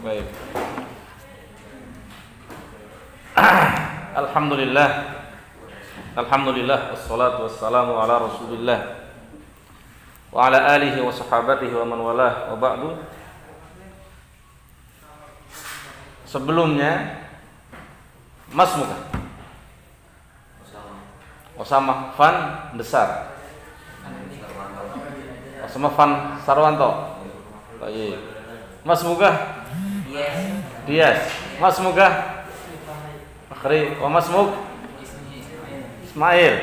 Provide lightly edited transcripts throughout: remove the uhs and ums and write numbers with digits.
Baik. Alhamdulillah. Alhamdulillah wassalatu wassalamu ala Rasulillah wa ala alihi wa sahabatihi wa man walah wa ba'du. Sebelumnya Mas Muka Osama Van Besar, Osama Van Sarwanto. Baik. Mas Muka Dias. Mas Muka Akhri. Oh, Mas Muk Ismail.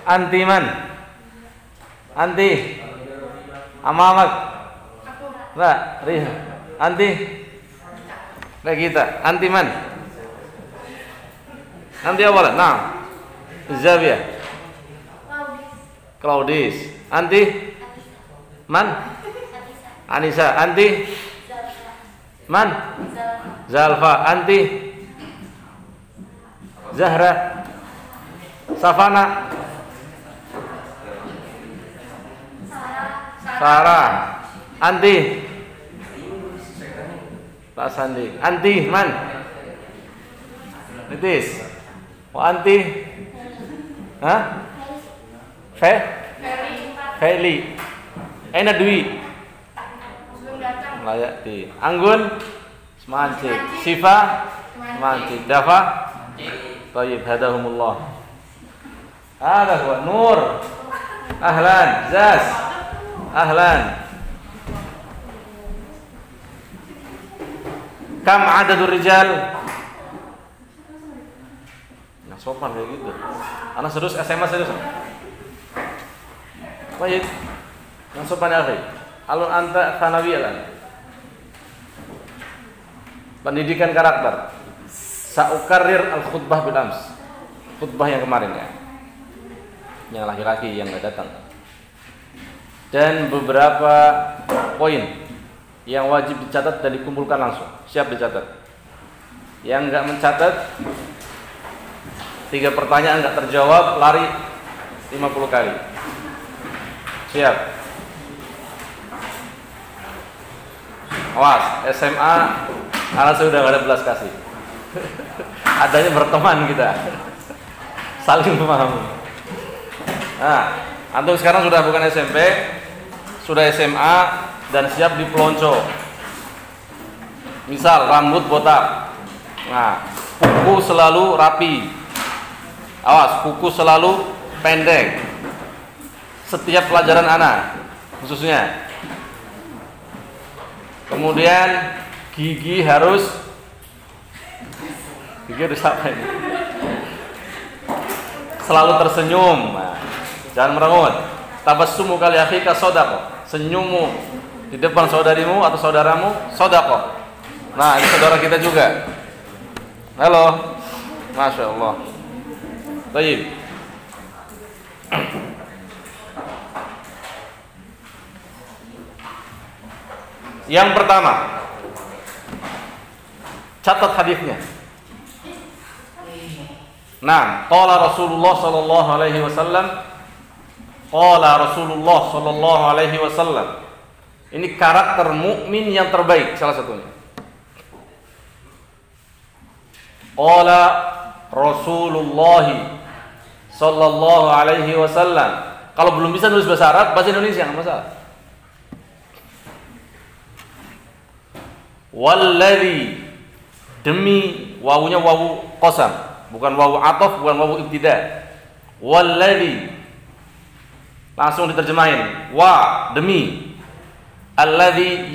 Anti man? Anti Amamak. Mbak Riha. Anti kita. Anti man? Anti awalan. Nah, Zabia. Claudis. Anti man? Anissa. Anti man? Zalfa. Anti Zahra. Safana. Sarah. Anti Pak Sandi. Anti man? Nitis. Oh, anti Feli. Enak Dwi layak di Anggun Semanci. Sifa Semanci. Dafa Tayyib. Hadahumullah. Ada huwa Nur. Ahlan. Zaz. Ahlan. Kam adadur rijal? Nah, sopan kayak gitu. Anak serius SMA serius. Baik. Yang sopan ya, akhi. Alun anta thanawiyalan. Pendidikan karakter. Sa'ukarrir al-khutbah bil ams. Khutbah yang kemarin ya. Yang laki-laki yang enggak datang. Dan beberapa poin yang wajib dicatat dan dikumpulkan langsung. Siap dicatat. Yang enggak mencatat, 3 pertanyaan enggak terjawab, lari 50 kali. Siap. Awas, SMA anak sudah enggak ada belas kasih. Adanya berteman kita. Saling memahami. Nah, antum sekarang sudah bukan SMP, sudah SMA dan siap dipelonco. Misal rambut botak. Nah, kuku selalu rapi. Awas, kuku selalu pendek. Setiap pelajaran anak khususnya. Kemudian gigi harus apa ini? Selalu tersenyum. Nah, jangan merengut. Tabassumu kali akhika shadaqah. Senyummu di depan saudarimu atau saudaramu shadaqah. Nah, ini saudara kita juga. Halo. Masya Allah. Baik. Yang pertama, catat hadisnya. Nah, qala Rasulullah sallallahu alaihi wasallam. Qala Rasulullah sallallahu alaihi wasallam. Ini karakter mukmin yang terbaik salah satunya. Qala Rasulullah sallallahu alaihi wasallam. Kalau belum bisa nulis bahasa Arab, bahasa Indonesia enggak masalah. Walladzi, demi, wawunya wawu qasam, bukan wawu ataf, bukan wawu ibtida. Walladzi, langsung diterjemahin, wa, demi, alladzi,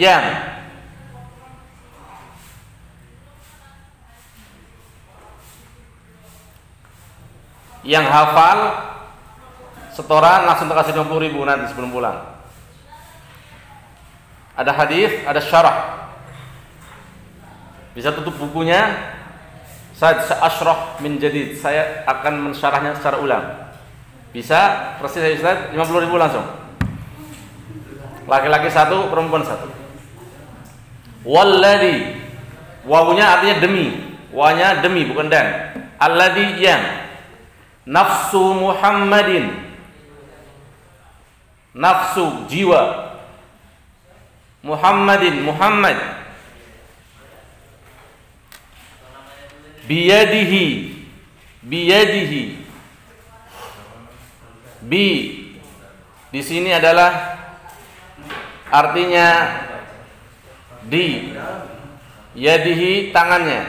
yang hafal setoran langsung terkasih 50.000 nanti sebelum pulang. Ada hadis, ada syarah. Bisa tutup bukunya. Saya asyrah min jadid. Saya akan mensyarahnya secara ulang. Bisa, persis saya Ustaz, 50.000 langsung. Laki-laki 1, perempuan 1. Walladzi, wawunya artinya demi. Wanya demi, bukan dan. Alladzi, yang. Nafsu Muhammadin, nafsu, jiwa. Muhammadin, Muhammad. biyadihi, biyadihi. Bi di sini adalah artinya di, yadihi tangannya,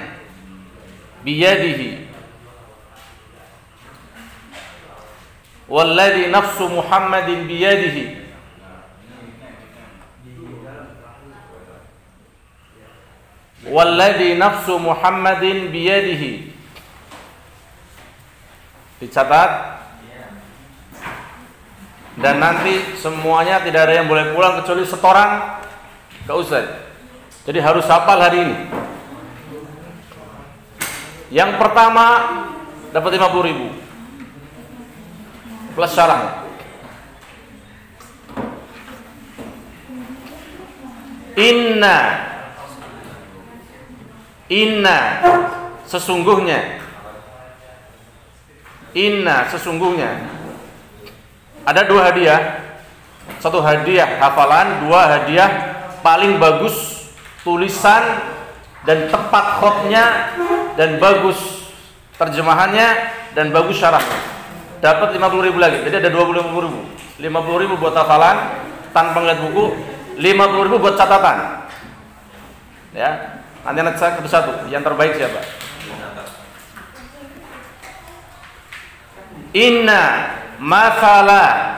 biyadihi. Walladzi nafsu Muhammadin biyadihi. Walladzi nafsu Muhammadin biyadihi. Dicatat. Dan nanti semuanya tidak ada yang boleh pulang kecuali setoran ke Ustaz. Jadi harus hafal hari ini. Yang pertama dapat 50.000 plus syarah. Inna sesungguhnya. Inna sesungguhnya. Ada 2 hadiah. 1 hadiah hafalan, 2 hadiah paling bagus tulisan dan tepat khotnya dan bagus terjemahannya dan bagus syarahnya. Dapat 50.000 lagi. Jadi ada 25.000. 50.000 buat hafalan tanpa ngeliat buku, 50.000 buat catatan. Ya, nanti anak saya satu-satu. Yang terbaik siapa? Inna mathala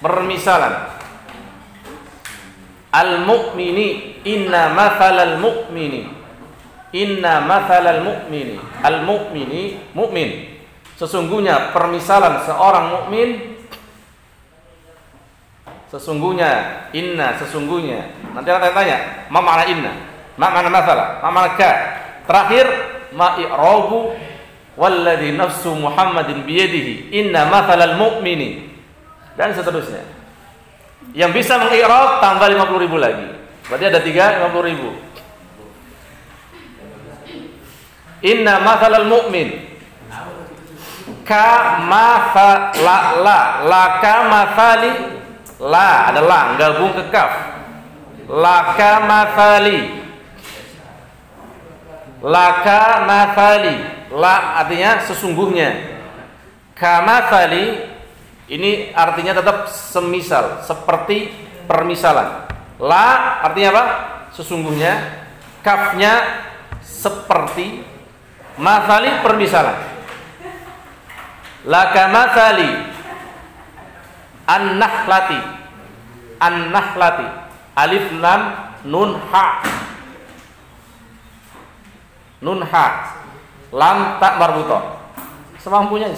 permisalan al-mu'mini, inna mathalal mu'mini al-mu'mini, mu'min, sesungguhnya permisalan seorang mukmin, sesungguhnya nanti akan tanya ma makna inna, ma makna mathala, ma makna ka. Terakhir ma i'rabu walladzi nafsu Muhammadin biyadihi inna mathalal mu'mini, dan seterusnya. Yang bisa mengi'rab tambah 50.000 lagi. Berarti ada 50.000. Inna mathalal mu'min ka mathala la ka mathali, la ada la gabung ke kaf, la ka mathali, laka mathali, la artinya sesungguhnya, kamathali ini artinya tetap semisal, seperti permisalan. La artinya apa? Sesungguhnya. Kafnya seperti, mathali permisalan. Laka mathali an-nahlati, an-nahlati, alif lam nun ha, nun ha, lam tak marbutoh, semampunya.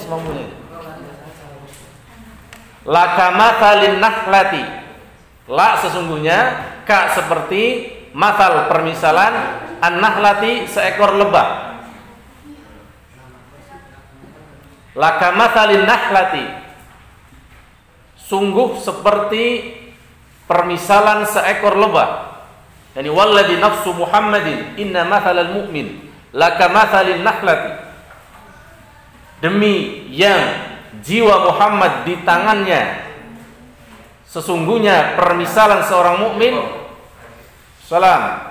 Laka mathalin nahlati, la sesungguhnya, ka seperti, mathal permisalan, an-nahlati seekor lebah. Laka mathalin nahlati, sungguh seperti permisalan seekor lebah. Yani walladzi nafsu Muhammadin inna mathalal mu'min laka mathalin nahlati, demi yang jiwa Muhammad di tangannya, sesungguhnya permisalan seorang mukmin, salam,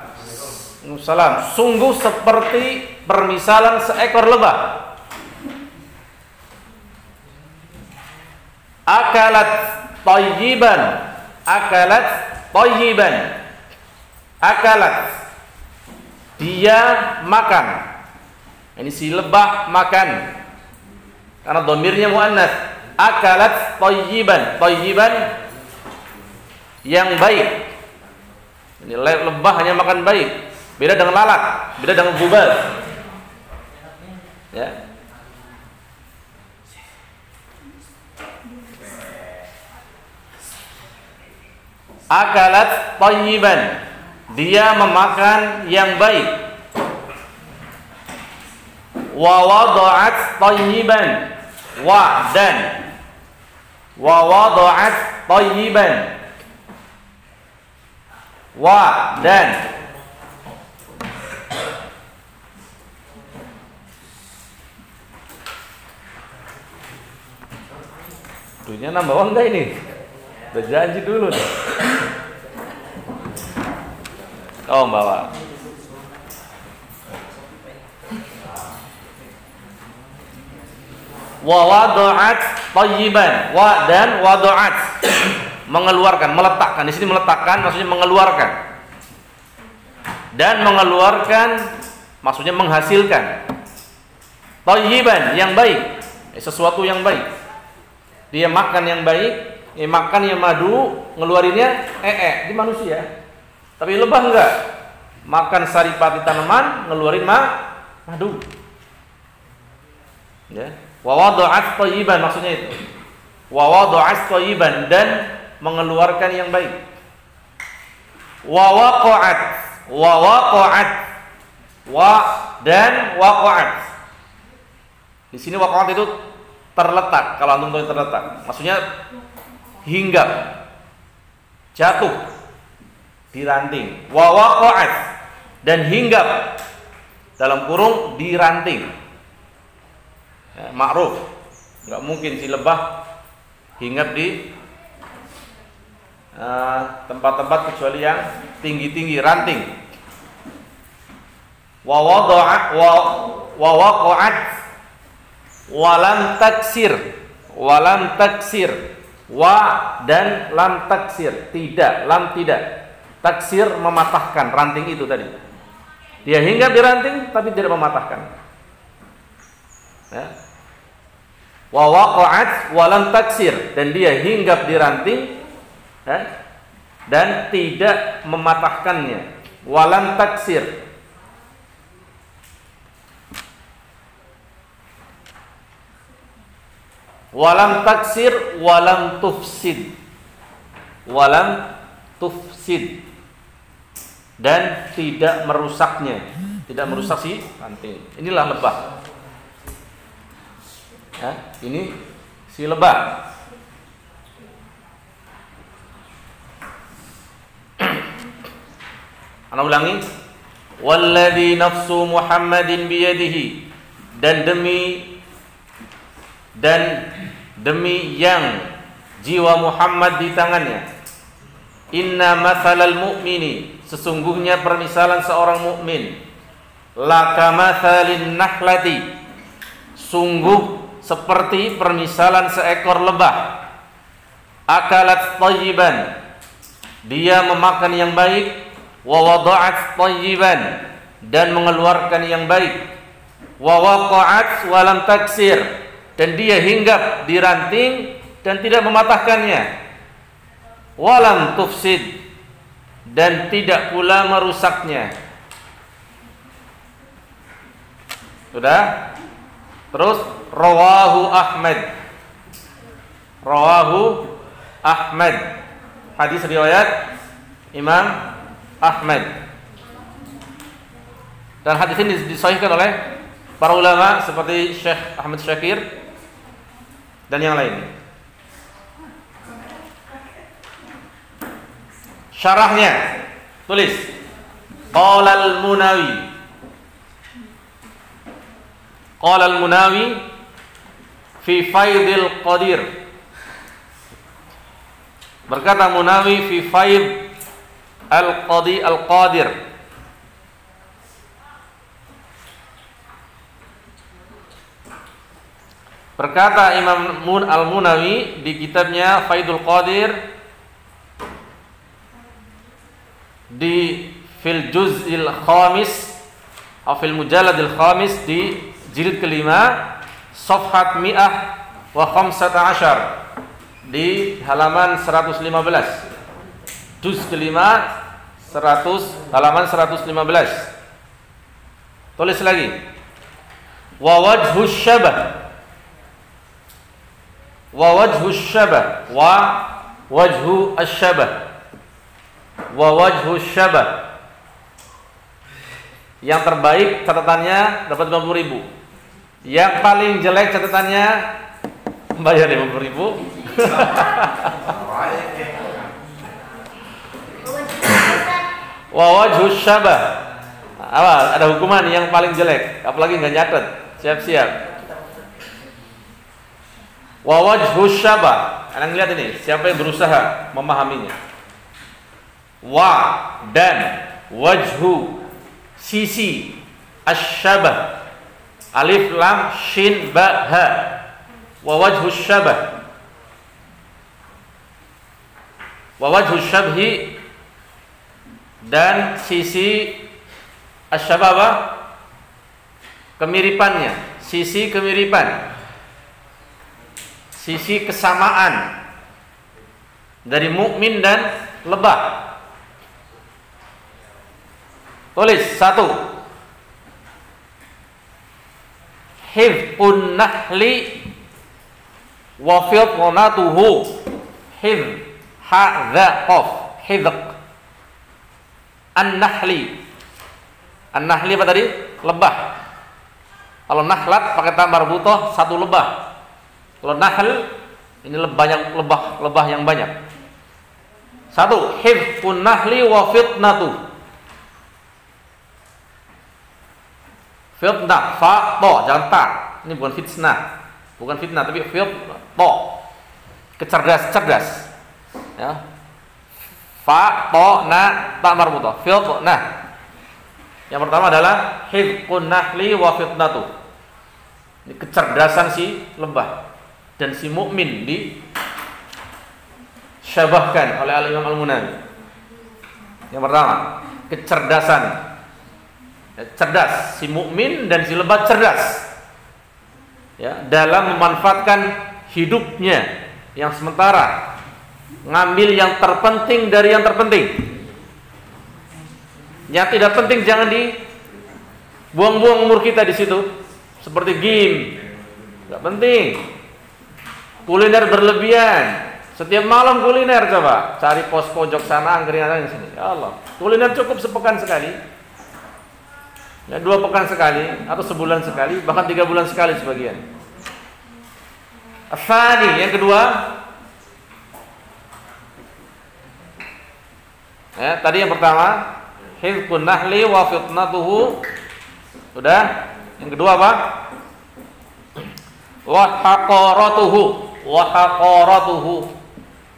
sungguh seperti permisalan seekor lebah. Akalat tayyiban, akalat dia makan. Ini si lebah makan, karena dhamirnya muannats. Akalat tayyiban, yang baik. Ini lebah hanya makan baik. Beda dengan lalat, beda dengan bubal. Ya. Akalat tayyiban, dia memakan yang baik. Wa wada'at tayyiban, wa dan, wa wada'at tayyiban, wa dan. Duitnya nambah uang enggak ini? Udah janji dulu nih. Oh, bawa. Wa wada'at thayyiban. Wa dan wada'at. Mengeluarkan, meletakkan. Di sini meletakkan maksudnya mengeluarkan. Dan mengeluarkan maksudnya menghasilkan. Thayyiban, yang baik. Sesuatu yang baik. Dia makan yang baik, makan yang madu, ngeluarinnya di manusia. Tapi lebah enggak. Makan saripati tanaman, ngeluarin madu. Ya. Wa wada'at thayyiban maksudnya itu. Wa wada'at thayyiban, dan mengeluarkan yang baik. Wa waqa'at, wa waqa'at, wa dan waqa'at. Di sini waqa'at itu terletak. Kalau antum tahu terletak, maksudnya hinggap, jatuh, diranting. Wa waqa'at, dan hinggap dalam kurung diranting. Ya, ma'ruf. Enggak mungkin si lebah hinggap di tempat-tempat kecuali yang tinggi-tinggi, ranting. Wa wada'at wa waqa'at wa lam taksir. Wa lam taksir. Wa dan lam taksir. Tidak, lam tidak. Taksir mematahkan, ranting itu tadi. Dia hinggap di ranting tapi tidak mematahkan. Ya. Wa waqa'at wa lam taksir, dan dia hinggap di ranting dan tidak mematahkannya. Wa lam taksir. Wa lam taksir wa lam tufsid. Wa lam tufsid, dan tidak merusaknya, tidak merusak si ranting. Inilah lebah. Ini si lebah. Ana ulangi. Walladzi nafsu Muhammadin biyadihi, dan demi yang jiwa Muhammad di tangannya. Inna mathalal mu'mini, sesungguhnya permisalan seorang mukmin, laka mathalin nahlati, sungguh seperti permisalan seekor lebah. Akalat thayyiban, dia memakan yang baik. Wa wada'at thayyiban, dan mengeluarkan yang baik. Wa waqa'at wa lam taksir, dan dia hinggap di ranting dan tidak mematahkannya. Wa lam tufsid, dan tidak pula merusaknya. Sudah? Terus rawahu Ahmad. Rawahu Ahmad. Hadis riwayat Imam Ahmad. Dan hadis ini disahihkan oleh para ulama seperti Syekh Ahmad Syakir dan yang lain. Syarahnya, tulis Qala al-Munawi. Qala al-Munawi fi Faidil Qadir. Berkata Munawi fi Faid Al-Qadir. Berkata Imam Al-Munawi di kitabnya Faidul Qadir di fil juz'il khamis atau fil mujalladil khamis di jilid kelima safhat mi'ah wa khamsata asyar di halaman 115. Juz kelima 100 halaman 115. Tulis lagi. Wa wajhu syabah. Wa wajhu syabah. Wa wajhu asyabah. Wa wajhu syabah. Yang terbaik catatannya dapat 50.000. Yang paling jelek catatannya bayar 50.000. Wa wajhu syabah. Apa? Ada hukuman yang paling jelek, apalagi nggak nyatet. Siap-siap. Wa wajhu syabah. Anda lihat ini, siapa yang berusaha memahaminya. Wa dan wajhu, sisi, asyabah, alif lam shin ba ha, wa wajhu syabah, wa wajhu syabhi, dan sisi asyabah apa? Kemiripannya, sisi kemiripan, sisi kesamaan dari mukmin dan lebah. Tulis 1. Hifqun nahli wa fitnatuhu. Hifz ha dha qaf, hifq. An-nahli. An-nahli apa tadi? Lebah. Kalau nahlat pakai ta marbutah, satu lebah. Kalau nahl ini lebah yang banyak. 1. Hifqun nahli wa fitnatuhu. Fitnah, fa, to, jangan ta. Ini bukan fitnah, bukan fitnah, tapi to, cerdas. Ya. Fa, to, na, ta marbutah. Fitnah. Yang pertama adalah hifqun nahli wa fitnatu. Ini kecerdasan si lebah dan si mukmin disyabahkan oleh Al-Imam Al-Munawi. Yang pertama, kecerdasan. Cerdas, si mukmin dan si lebah cerdas, ya, dalam memanfaatkan hidupnya yang sementara, ngambil yang terpenting dari yang terpenting. Yang tidak penting jangan dibuang-buang umur kita di situ, seperti game, nggak penting. Kuliner berlebihan, setiap malam kuliner, coba cari pos pojok sana, angkringan di sini. Ya Allah, kuliner cukup sepekan sekali. Ya, 2 pekan sekali atau sebulan sekali, bahkan 3 bulan sekali sebagian. Afani, yang kedua, ya, tadi yang pertama hifqun nahli wa fitnatuhu, sudah. Yang kedua apa? Wa haqaratuhu, wa haqaratuhu,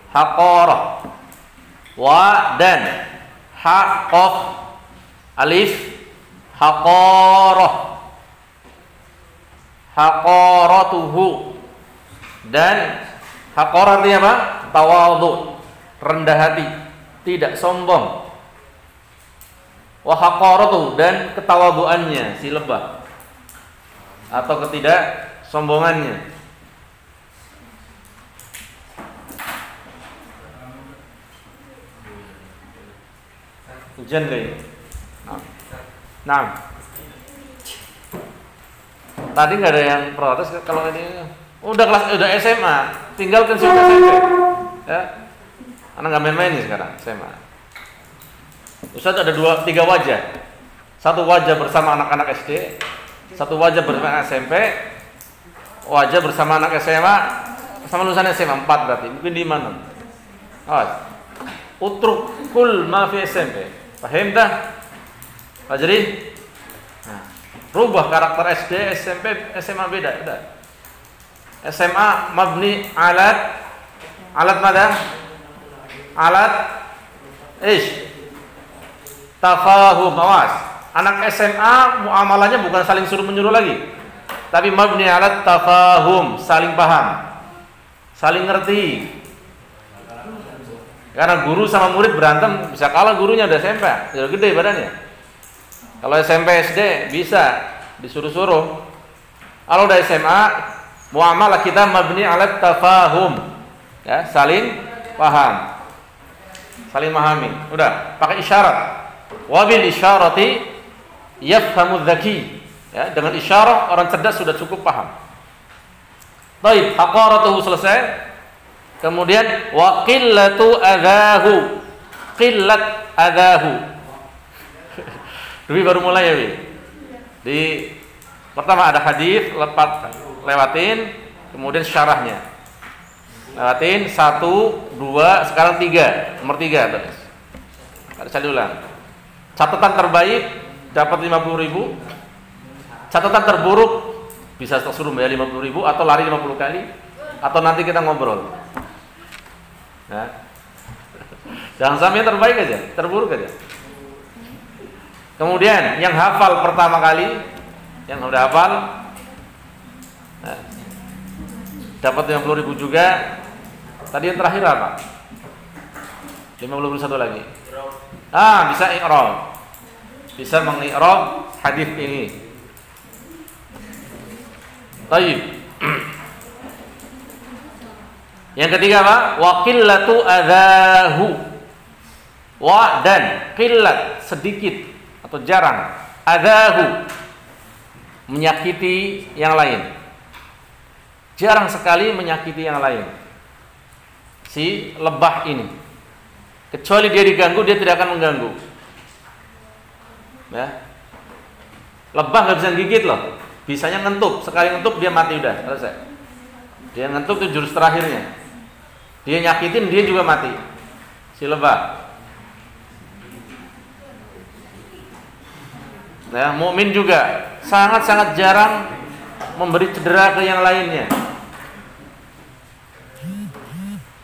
haqarah, wa dan ha qaf alif, haqarah, haqaratuhu, dan haqarah artinya apa? Tawadhu, rendah hati, tidak sombong. Wa haqaratuhu, dan ketawaduannya si lebah atau ketidaksombongannya. Hujan guys. Nah, tadi nggak ada yang protes kalau ini udah SMA, tinggalkan sih SMP, ya. Anak nggak main-main nih sekarang SMA. Ustaz ada 2-3 wajah, satu wajah bersama anak-anak SD, satu wajah bersama anak SMP, wajah bersama anak SMA, sama lulusan SMA 4 berarti, mungkin di mana? Utruk kul ma fi SMP, paham dah? Jadi, nah, rubah karakter SD, SMP, SMA beda, udah. SMA mabni alat mana? Alat tafahum, awas. Anak SMA muamalahnya bukan saling suruh menyuruh lagi, tapi mabni alat tafahum, saling paham, saling ngerti. Karena guru sama murid berantem bisa kalah, gurunya udah SMP, udah gede badannya. Kalau SMP SD bisa disuruh-suruh. Kalau udah SMA, muamalah kita mabni alat tafahum, ya, saling paham, saling memahami. Udah, pakai isyarat. Wabil isyarati yafhamu dzaki. Ya, dengan isyarat orang cerdas sudah cukup paham. Baik, haqaratuhu selesai. Kemudian wa qillatu adahu. Qillat adahu. Dwi baru mulai ya, Wi. Di pertama ada hadis, lewatin, kemudian syarahnya. Lewatin 1, 2, sekarang 3. Nomor 3 tulis. Ada saya ulang. Catatan terbaik dapat 50.000. Catatan terburuk bisa suruh bayar 50.000 atau lari 50 kali, atau nanti kita ngobrol. Nah. Jangan sampai yang terbaik aja, terburuk aja. Kemudian yang hafal pertama kali, yang udah hafal, nah, dapat 50.000 juga. Tadi yang terakhir apa? 51 lagi. Bisa i'rab. Bisa mengi'rab hadis ini. Baik. Yang ketiga apa? Wa qillatu adahu. Wa dan qillat sedikit atau jarang. Adahu menyakiti yang lain. Jarang sekali menyakiti yang lain. Si lebah ini. Kecuali dia diganggu, dia tidak akan mengganggu. Ya. Lebah nggak bisa gigit loh. Bisanya ngentup. Sekali ngentup dia mati udah selesai. Dia ngentup itu jurus terakhirnya. Dia nyakitin, dia juga mati. Si lebah. Nah, mukmin juga sangat-sangat jarang memberi cedera ke yang lainnya.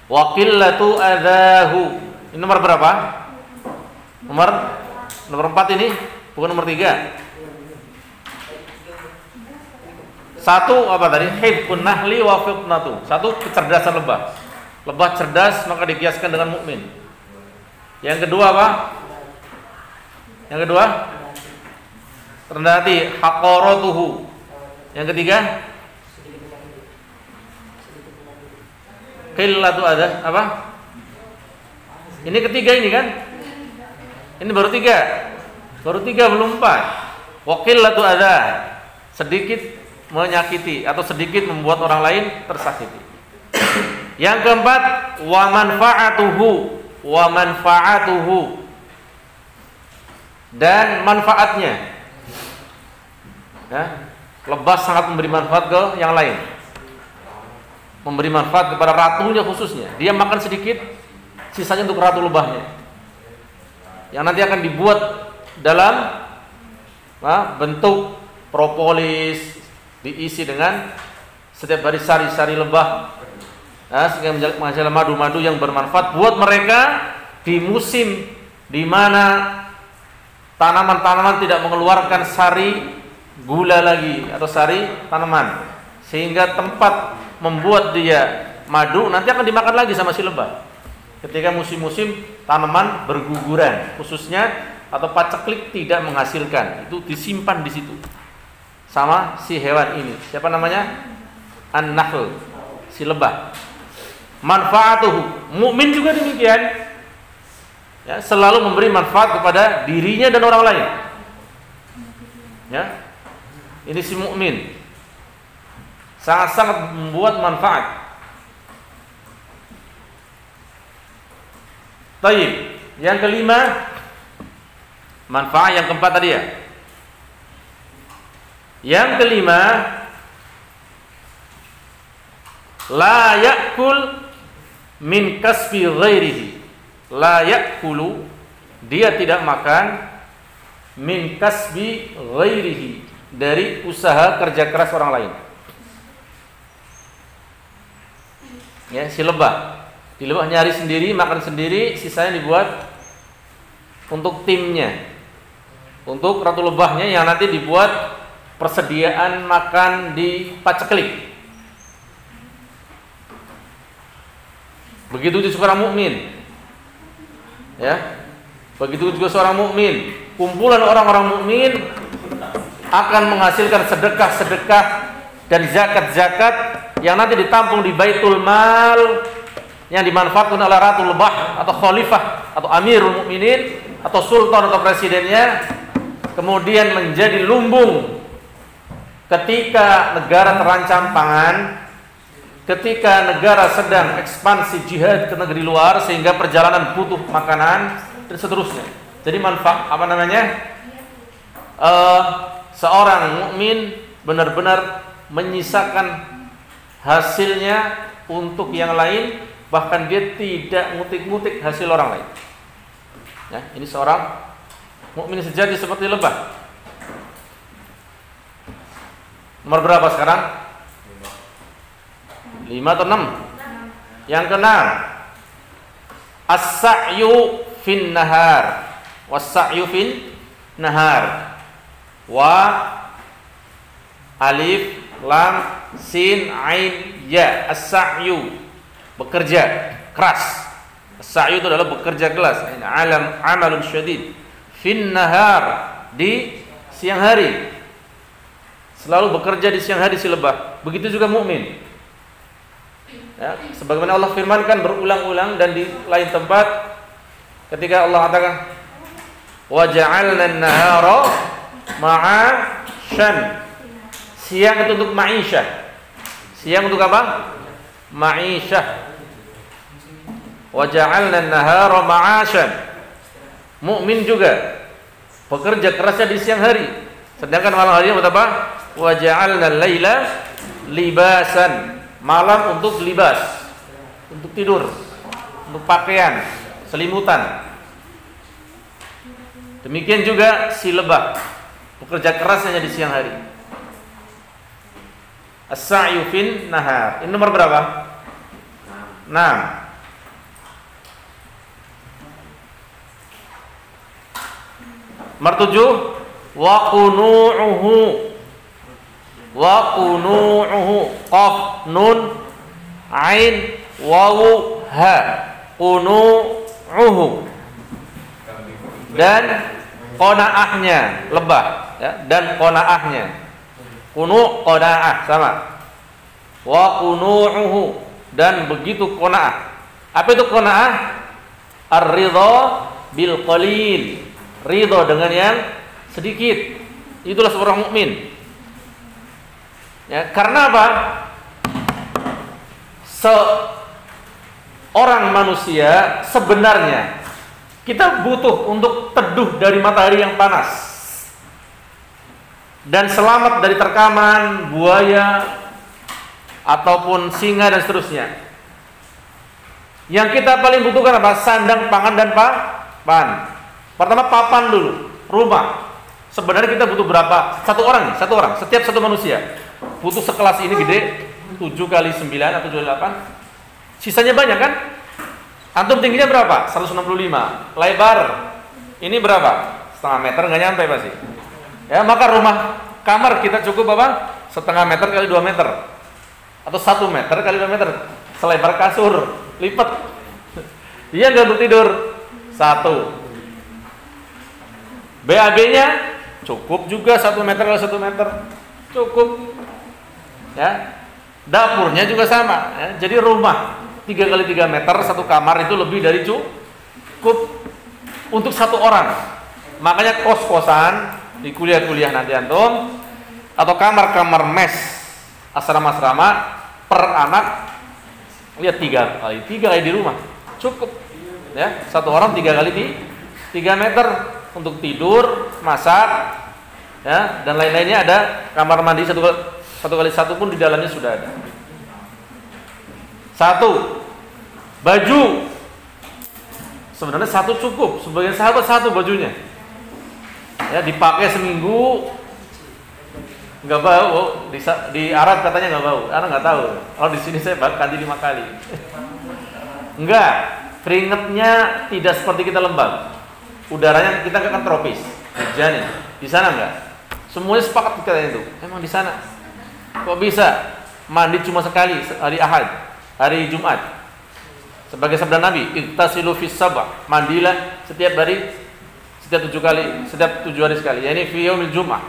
Wa qillatu adahu. Ini nomor berapa? Nomor 4 ini, bukan nomor 3. Satu apa tadi? Hibkun nahli wa fitnatu. Satu kecerdasan lebah. Lebah cerdas maka dikiaskan dengan mukmin. Yang kedua apa? Yang kedua rendah hati, haqaratuhu. Yang ketiga qillatu ada apa? Ini ketiga ini kan? Ini baru 3. Baru 3 belum 4. Wa qillatu ada. Sedikit menyakiti atau sedikit membuat orang lain tersakiti. Yang keempat, wa manfaatuhu dan manfaatnya. Ya, lebah sangat memberi manfaat ke yang lain. Memberi manfaat kepada ratunya khususnya. Dia makan sedikit, sisanya untuk ratu lebahnya. Yang nanti akan dibuat dalam bentuk propolis, diisi dengan setiap hari sari-sari lebah. Sehingga menghasilkan madu-madu yang bermanfaat buat mereka di musim di mana tanaman-tanaman tidak mengeluarkan sari gula lagi atau sari tanaman, sehingga tempat membuat dia madu nanti akan dimakan lagi sama si lebah. Ketika musim-musim tanaman berguguran, khususnya atau paceklik tidak menghasilkan, itu disimpan di situ sama si hewan ini. Siapa namanya? An-nahl, si lebah. Manfaatuhu, mukmin juga demikian. Ya, selalu memberi manfaat kepada dirinya dan orang lain. Ya. Ini si mukmin. Sangat-sangat membuat manfaat. Baik, yang kelima, manfaat yang keempat tadi ya. Yang kelima, la ya'kul min kasbi ghairihi. La ya'kulu, dia tidak makan min kasbi ghairihi, dari usaha kerja keras orang lain. Ya, si lebah. Di lebah nyari sendiri, makan sendiri, sisanya dibuat untuk timnya. Untuk ratu lebahnya yang nanti dibuat persediaan makan di paceklik. Begitu juga seorang mukmin. Ya. Begitu juga seorang mukmin. Kumpulan orang-orang mukmin akan menghasilkan sedekah-sedekah dan zakat-zakat yang nanti ditampung di Baitul Mal yang dimanfaatkan oleh ratu lebah atau khalifah atau amirul mukminin atau sultan atau presidennya, kemudian menjadi lumbung ketika negara terancam pangan, ketika negara sedang ekspansi jihad ke negeri luar sehingga perjalanan butuh makanan dan seterusnya. Jadi manfaat seorang mukmin benar-benar menyisakan hasilnya untuk yang lain, bahkan dia tidak ngutik-ngutik hasil orang lain. Ya, ini seorang mukmin sejati seperti lebah. Nomor berapa sekarang? 5 atau 6? Yang keenam, as-sa'yu fin nahar was-sa'yu nahar. Wa alif lam sin ain ya, as-sa'yu, bekerja keras. As-sa'yu itu adalah bekerja keras. Amalun syadid fin nahar, di siang hari. Selalu bekerja di siang hari si lebah. Begitu juga mukmin. Ya, sebagaimana Allah firmankan berulang-ulang dan di lain tempat ketika Allah katakan wa ja'alna an-nahara ma'asyan. Siang itu untuk ma'isyah. Siang untuk apa? Ma'isyah. Wa ja'alna an-nahara ma'asyan. Mukmin juga bekerja kerasnya di siang hari. Sedangkan malam harinya buat apa? Wa ja'alna al-laila libasan. Malam untuk libas, untuk tidur, untuk pakaian, selimutan. Demikian juga si lebah, bekerja keras hanya di siang hari. As-sa'yu fin nahar. Ini nomor berapa? 6. Nomor 7, wa qunu'uhu. Wa qunu'uhu, qaf nun ain wawu ha, qunu'uhu. Dan qanaahnya lebah, ya, dan qanaahnya. Qunu' qanaah sama. Wa qunu'uhu, dan begitu qanaah. Apa itu qanaah? Ar-ridha bil qalil, ridha dengan yang sedikit. Itulah seorang mukmin. Ya, karena apa? Seorang manusia sebenarnya kita butuh untuk teduh dari matahari yang panas dan selamat dari terkaman buaya ataupun singa dan seterusnya. Yang kita paling butuhkan apa? Sandang, pangan, dan papan. Pertama papan dulu, rumah. Sebenarnya kita butuh berapa? Satu orang, setiap satu manusia butuh sekelas ini gede, 7 kali 9 atau 7 kali 8. Sisanya banyak kan? Antum tingginya berapa? 165. Lebar ini berapa? Setengah meter, nggak nyampe pasti. Ya, maka rumah kamar kita cukup apa? Setengah meter kali 2 meter, atau 1 meter kali 2 meter. Selebar kasur, lipat. Iya nggak untuk tidur? 1. BAB-nya cukup juga 1 meter kali 1 meter, cukup. Ya, dapurnya juga sama. Ya. Jadi rumah 3 kali 3 meter, satu kamar itu lebih dari cukup untuk satu orang. Makanya kos-kosan di kuliah-kuliah nanti antum, atau kamar-kamar mes asrama-asrama per anak, lihat 3 kali di rumah cukup. Ya, satu orang 3 kali 3 meter untuk tidur, masak, ya, dan lain-lainnya. Ada kamar mandi satu kali satu pun di dalamnya sudah ada. 1 baju, sebenarnya 1 cukup. Sebagian sahabat 1 bajunya, ya, dipakai seminggu nggak bau. Di Arab katanya nggak bau, karena nggak tahu. Kalau di sini saya ganti 5 kali. Enggak, keringetnya tidak seperti kita lembab. Udaranya kita kan tropis, hujan. Di sana enggak. Semuanya sepakat katanya itu. Emang di sana kok bisa mandi cuma sekali, hari Ahad, hari Jumat. Sebagai sabda Nabi, iktasilu fis sab'a, mandilah setiap hari, setiap 7 kali, setiap 7 hari sekali. Yani fi yaumil Jum'ah.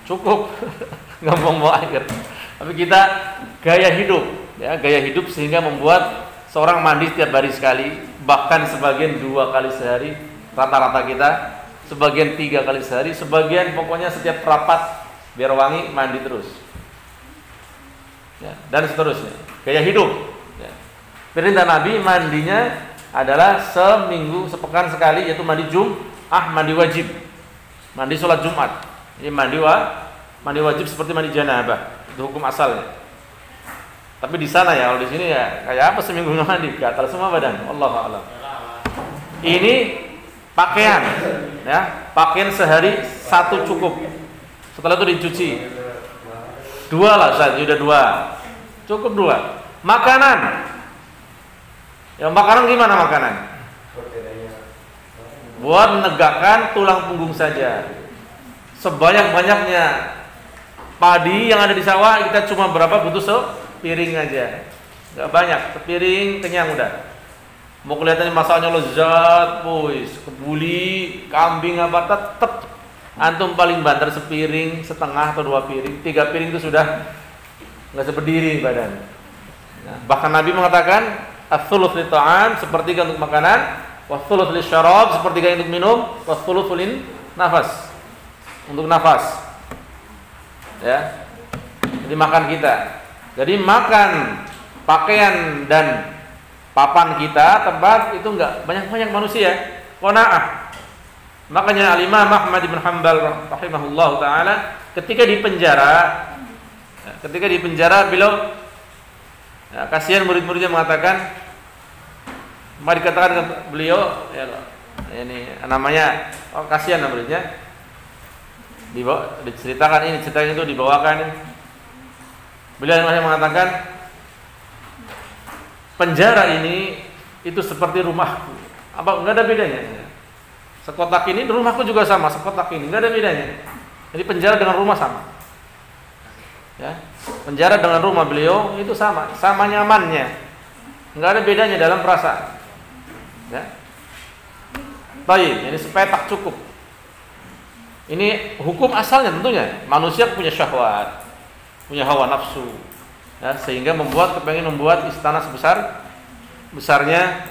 Cukup. Enggak mau air. Tapi kita gaya hidup, ya, gaya hidup sehingga membuat seorang mandi setiap hari sekali, bahkan sebagian 2 kali sehari rata-rata kita, sebagian 3 kali sehari, sebagian pokoknya setiap rapat biar wangi mandi terus, ya, dan seterusnya. Gaya hidup, ya. Perintah Nabi mandinya adalah seminggu, sepekan sekali, yaitu mandi mandi wajib, mandi sholat Jumat. Ini mandi wajib seperti mandi janabah, itu hukum asalnya. Tapi di sana ya, kalau di sini ya kayak apa seminggu nggak mandi, gatal semua badan. Allahu a'lam. Ini pakaian, ya, pakaian sehari 1 cukup. Setelah itu dicuci. 2 lah, sudah 2. Cukup 2. Makanan. Ya, makanan gimana makanan? buat menegakkan tulang punggung saja. Sebanyak-banyaknya padi yang ada di sawah, kita cuma berapa, butuh sepiring aja. Gak banyak, sepiring kenyang udah. Mau kelihatannya masaknya lezat, boys, kebuli, kambing apa, tetep antum paling banter sepiring, setengah atau 2 piring, 3 piring itu sudah nggak seberdiri badan. Nah, bahkan Nabi mengatakan ats-tsuluts lit-ta'am, sepertiga untuk makanan, was-tsuluts lisyarab, sepertiga untuk minum, was-tsuluts lin-nafas, untuk nafas. Ya. Jadi makan kita. Jadi makan, pakaian dan papan kita, tempat itu enggak banyak-banyak manusia. Qanaah. Makanya Al-Imam Ahmad bin Hanbal rahimahullahu taala ketika di penjara beliau kasihan murid-muridnya mengatakan, mari dikatakan ke beliau, ya, ini namanya, kasihan muridnya, diceritakan ini, ceritanya itu dibawakan. Beliau yang mengatakan, penjara ini itu seperti rumahku. Apa enggak ada bedanya? Sekotak ini rumahku juga sama, sekotak ini enggak ada bedanya. Jadi penjara dengan rumah sama. Ya, penjara dengan rumah beliau itu sama nyamannya. Enggak ada bedanya dalam perasaan. Ya. Baik, ini sepetak cukup. Ini hukum asalnya tentunya. Manusia punya syahwat, punya hawa nafsu. Ya, sehingga kepengen membuat istana besarnya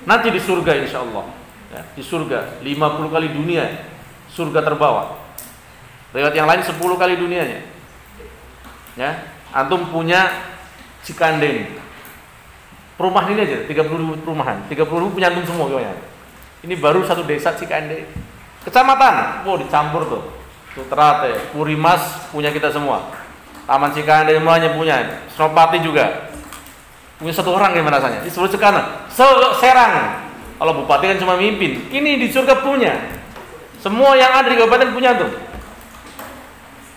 nanti di surga insyaallah. Ya, di surga 50 kali dunia, surga terbawah. Riwayat yang lain 10 kali dunianya. Ya, antum punya Cikandeng. Perumahan ini aja 30.000 perumahan, 30.000 punya antum semua pokoknya. Ini baru satu desa Cikandeng. Kecamatan, dicampur tuh. Tuh Terate, Purimas punya kita semua. Taman Cikandeng semuanya punya. Senopati juga. Punya satu orang gimana rasanya? Disebut sekarang Serang. Kalau bupati kan cuma mimpin. Ini di surga punya. Semua yang ada di kabupaten punya tuh.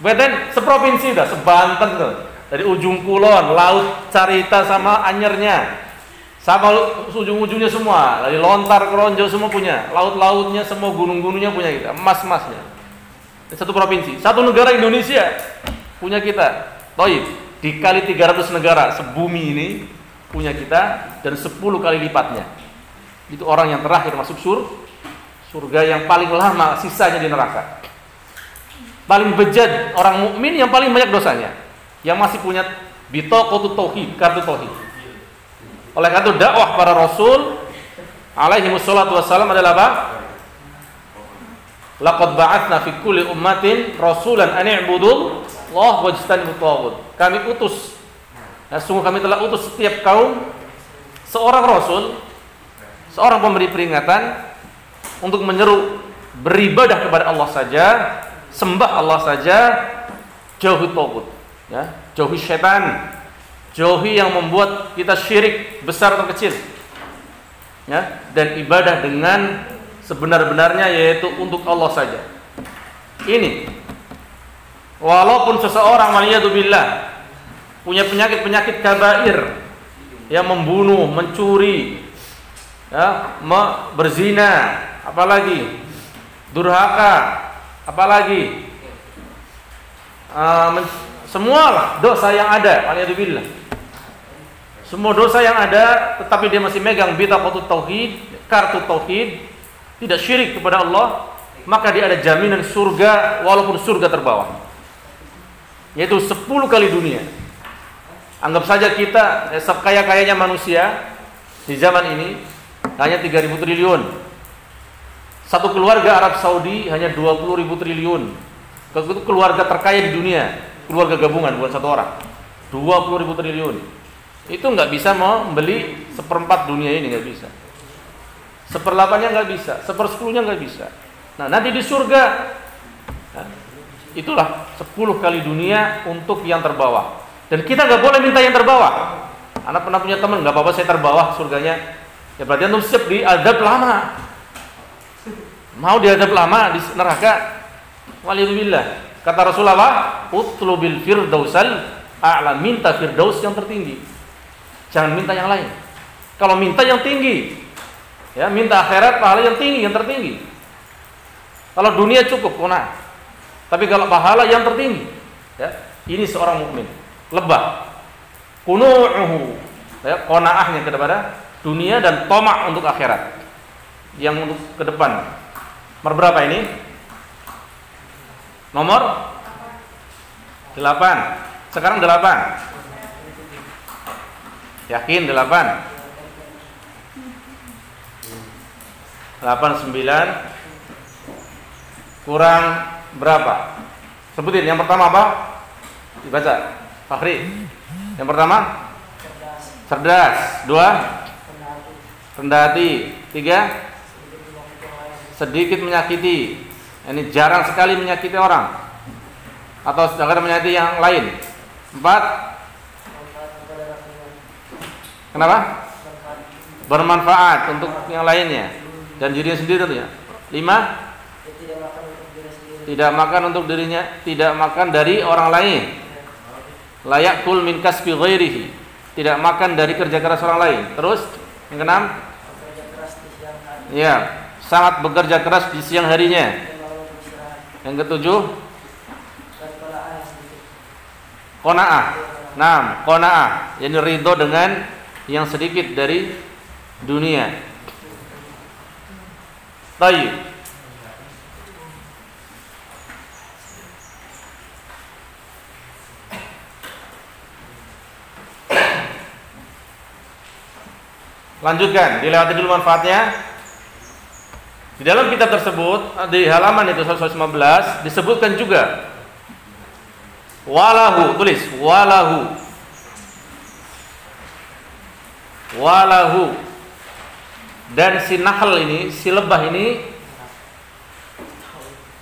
Badan seprovinsi dah, sebanten tuh. Dari ujung kulon, laut Carita sama Anyarnya. Sama ujung-ujungnya semua. Dari Lontar, Kronjo semua punya. Laut-lautnya semua, gunung-gunungnya punya kita. Emas-emasnya. Satu provinsi, satu negara Indonesia punya kita. Toib, dikali 300 negara sebumi ini punya kita, dan 10 kali lipatnya. Itu orang yang terakhir masuk surga, yang paling lama sisanya di neraka. Paling bejat orang mukmin yang paling banyak dosanya, yang masih punya bitaqatut tauhid, kartu tauhid. Oleh karena itu dakwah para rasul alaihi wassalatu wassalam adalah apa? Laqad ba'atsna fi kulli ummatin rasulan an i'budu Allah wajtanibut taghut. Kami utus, sungguh kami telah utus setiap kaum seorang rasul, seorang pemberi peringatan untuk menyeru beribadah kepada Allah saja, sembah Allah saja, jauhi taghut, ya, jauhi setan, jauhi yang membuat kita syirik besar atau kecil, ya, dan ibadah dengan sebenar-benarnya, yaitu untuk Allah saja. Ini walaupun seseorang waliyadzubillah punya penyakit kabair, yang membunuh, mencuri, ya, berzina, apalagi durhaka, apalagi semualah dosa yang ada, waliyadzubillah, semua dosa yang ada, tetapi dia masih megang bitaqatut tauhid, kartu tauhid, tidak syirik kepada Allah, maka dia ada jaminan surga, walaupun surga terbawah, yaitu 10 kali dunia. Anggap saja kita sekaya-kayanya manusia di zaman ini hanya 3.000 triliun. Satu keluarga Arab Saudi hanya 20.000 triliun. Itu keluarga terkaya di dunia, keluarga gabungan, bukan satu orang. 20.000 triliun. Itu nggak bisa membeli 1/4 dunia ini, nggak bisa. 1/8-nya nggak bisa, 1/10-nya nggak bisa. Nah, nanti di surga, nah, itulah 10 kali dunia untuk yang terbawah. Dan kita nggak boleh minta yang terbawah. Anak pernah punya teman, nggak apa-apa saya terbawah surganya. Ya berarti antum siap diadab lama. Mau diadab lama di neraka? Waliyadzubillah. Kata Rasulullah, "Utlubil firdausal a'la", minta firdaus yang tertinggi. Jangan minta yang lain. Kalau minta yang tinggi, ya, minta akhirat pahala yang tinggi, yang tertinggi. Kalau dunia cukup qanaah. Tapi kalau pahala yang tertinggi, ya, ini seorang mukmin. Lebah. Qunu'uhu, ya, qanaahnya kepada dunia dan tamak untuk akhirat. Yang untuk ke depan. Nomor berapa ini? Nomor 8. Sekarang 8. Yakin 8? 8, 9 kurang berapa? Sebutin. Yang pertama apa? Dibaca. Fakhri. Yang pertama? Cerdas. 2? Rendah hati. 3? Sedikit menyakiti. Ini jarang sekali menyakiti orang. Atau sedangkan menyakiti yang lain. 4? Kenapa? Bermanfaat untuk yang lainnya dan dirinya sendiri tentunya. 5? Tidak makan untuk dirinya, tidak makan dari orang lain. Layak kul min kasbi ghairihi, tidak makan dari kerja keras orang lain. Terus yang keenam, ya, sangat bekerja keras di siang harinya. Yang ketujuh, qanaah. 6, qanaah, yakni ridho dengan yang sedikit dari dunia. Baik. Lanjutkan, dilewati dulu manfaatnya. Di dalam kitab tersebut di halaman itu 115 disebutkan juga walahu, tulis walahu, dan si nahl ini, si lebah ini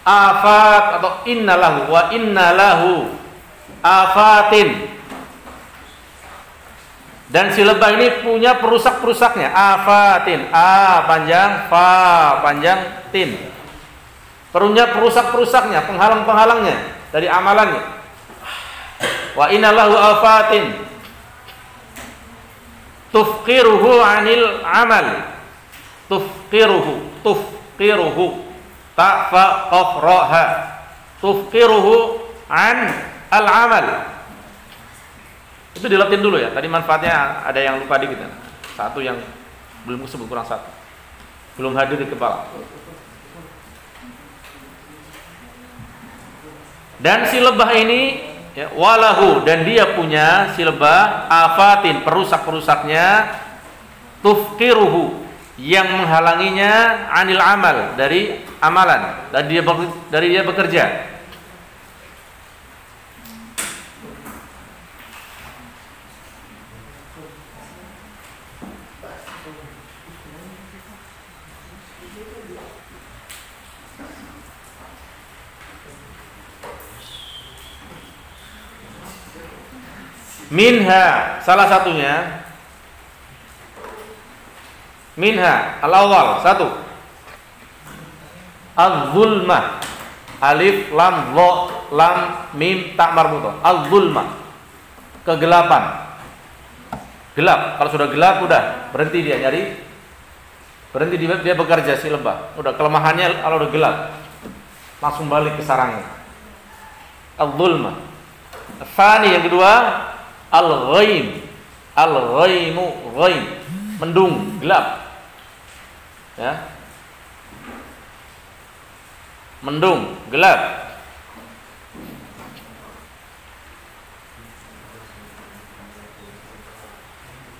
afat atau innalahu wa innalahu afatin. Dan si lebah ini punya perusak-perusaknya. Afatin. A panjang, fa panjang, tin. Punya perusak-perusaknya, penghalang-penghalangnya dari amalannya. Wa innalahu afatin tufqiruhu anil amal. Tufqiruhu ta fa qaf ra ha. Tufqiruhu an al amal. Itu dilatih dulu ya. Tadi manfaatnya ada yang lupa dikit ya. Satu yang belum disebut, kurang satu. Belum hadir di kepala. Dan si lebah ini ya, walahu, dan dia punya si lebah afatin, perusak-perusaknya, tufqiruhu, yang menghalanginya anil amal, dari amalan, dari dia bekerja. Minha, salah satunya, minha al-awwal, 1 az-zulmah, alif lam dha lam mim ta marbuthah, az-zulmah, kegelapan. Gelap, kalau sudah gelap udah berhenti dia nyari, berhenti dia bekerja si lebah. Udah kelemahannya kalau udah gelap langsung balik ke sarangnya. Az-zulmah. Tsani, yang kedua, al-ghaim. Al-ghaimu, ghaim, mendung, gelap. Ya. Mendung, gelap.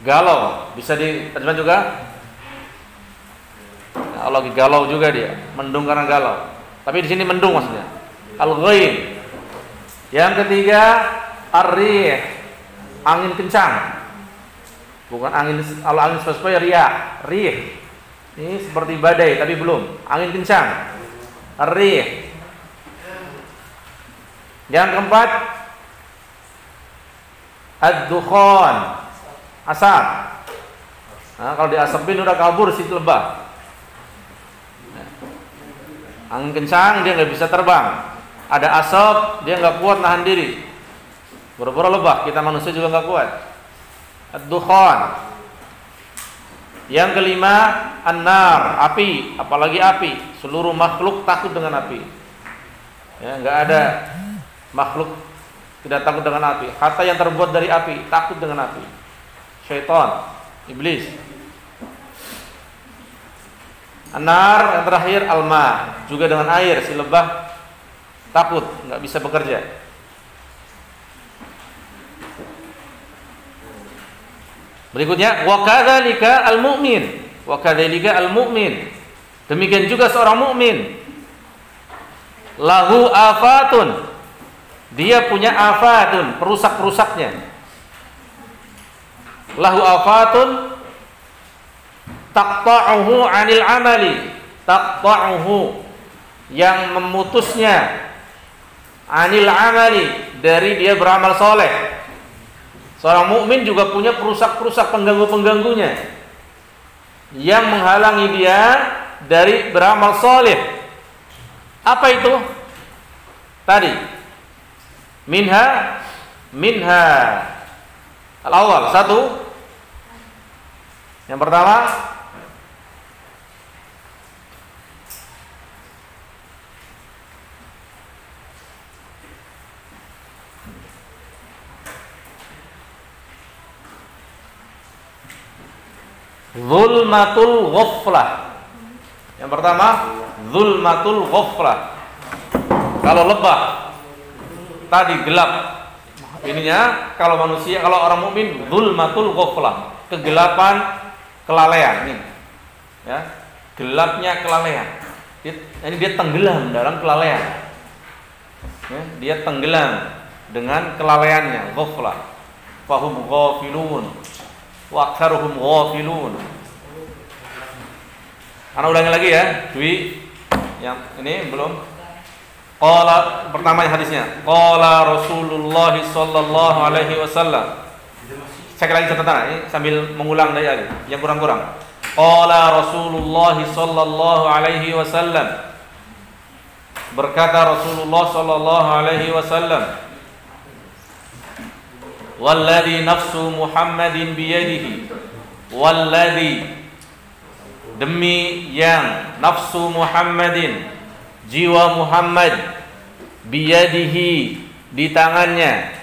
Galau, bisa diterjemahkan juga. Nah, lagi galau juga dia, mendung karena galau. Tapi di sini mendung maksudnya. Al-ghaim. Yang ketiga, ar-rih, angin kencang. Bukan angin, kalau angin sepoi-sepoi riyah, rih. Ini seperti badai tapi belum. Angin kencang. Ar-rih. Yang keempat, ad-dukhan, asap. Nah, kalau diasapin udah kabur si lebah. Angin kencang, dia nggak bisa terbang. Ada asap, dia nggak kuat nahan diri. Boro-boro lebah, kita manusia juga nggak kuat. Ad-dukhan. Yang kelima, an-nar, api, apalagi api. Seluruh makhluk takut dengan api. Ya, enggak ada makhluk tidak takut dengan api. Hatta yang terbuat dari api takut dengan api. Syaitan, iblis. An-nar yang terakhir al-ma, juga dengan air. Si lebah takut, enggak bisa bekerja. Berikutnya, wa kadzalika al-mu'min. Wa kadzalika al-mu'min. Demikian juga seorang mukmin. Lahu afatun. Dia punya afatun, perusak-perusaknya. Lahu afatun taqta'uhu 'anil amali. Taqta'uhu, yang memutusnya, 'anil amali, dari dia beramal soleh. Seorang mukmin juga punya perusak-perusak, pengganggu-pengganggunya yang menghalangi dia dari beramal soleh. Apa itu? Tadi minha al-awwal, satu. Yang pertama, zulmatul ghaflah. Yang pertama, zulmatul ghaflah. Kalau lebah tadi gelap ininya, kalau manusia, kalau orang mukmin zulmatul ghaflah, kegelapan kelalaian ini. Ya, gelapnya kelalaian. Ini dia tenggelam dalam kelalaian. Ya, dia tenggelam dengan kelalaiannya, ghaflah. Fahum ghafilun. Wa aktsaruhum ghafilun. Ana ulangi lagi ya, Dwi. Yang ini belum. Qala, pertama hadisnya. Qala Rasulullah sallallahu alaihi wasallam. Saya lagi catatan ini sambil mengulang dari tadi, yang kurang-kurang. Qala Rasulullah sallallahu alaihi wasallam. Berkata Rasulullah sallallahu alaihi wasallam, walladzi nafsu Muhammadin biyadihi, walladzi, demi yang nafsu Muhammadin, jiwa Muhammad, biyadihi, di tangannya.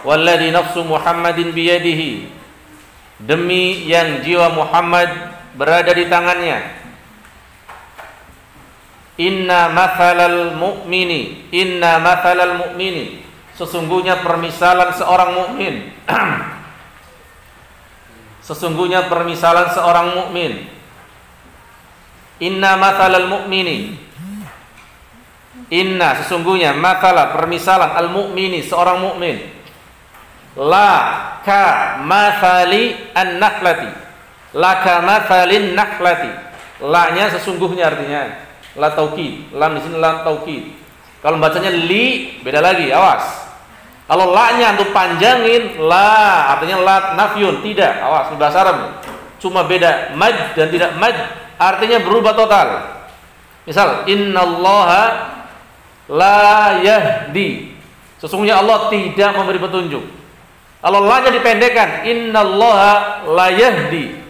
Walladzi nafsu Muhammadin biyadihi, demi yang jiwa Muhammad berada di tangannya. Inna mathalal mu'mini, inna mathalal mu'mini, sesungguhnya permisalan seorang mukmin. Sesungguhnya permisalan seorang mukmin. Inna mathalal mu'mini. Inna, sesungguhnya, mathala, permisalan, al-mu'mini, seorang mukmin. La ka mathali an-nakhlati. La ka mathalin nakhlati. La-nya sesungguhnya artinya. La taukid. Lam di sini lam taukid. Kalau bacanya li, beda lagi, awas. Kalau la-nya antum panjangin, la artinya la nafyun, tidak. Awas, di bahasa Arab. Cuma beda mad dan tidak mad, artinya berubah total. Misal, innallaha la yahdi. Sesungguhnya Allah tidak memberi petunjuk. Kalau la-nya dipendekkan, innallaha la yahdi.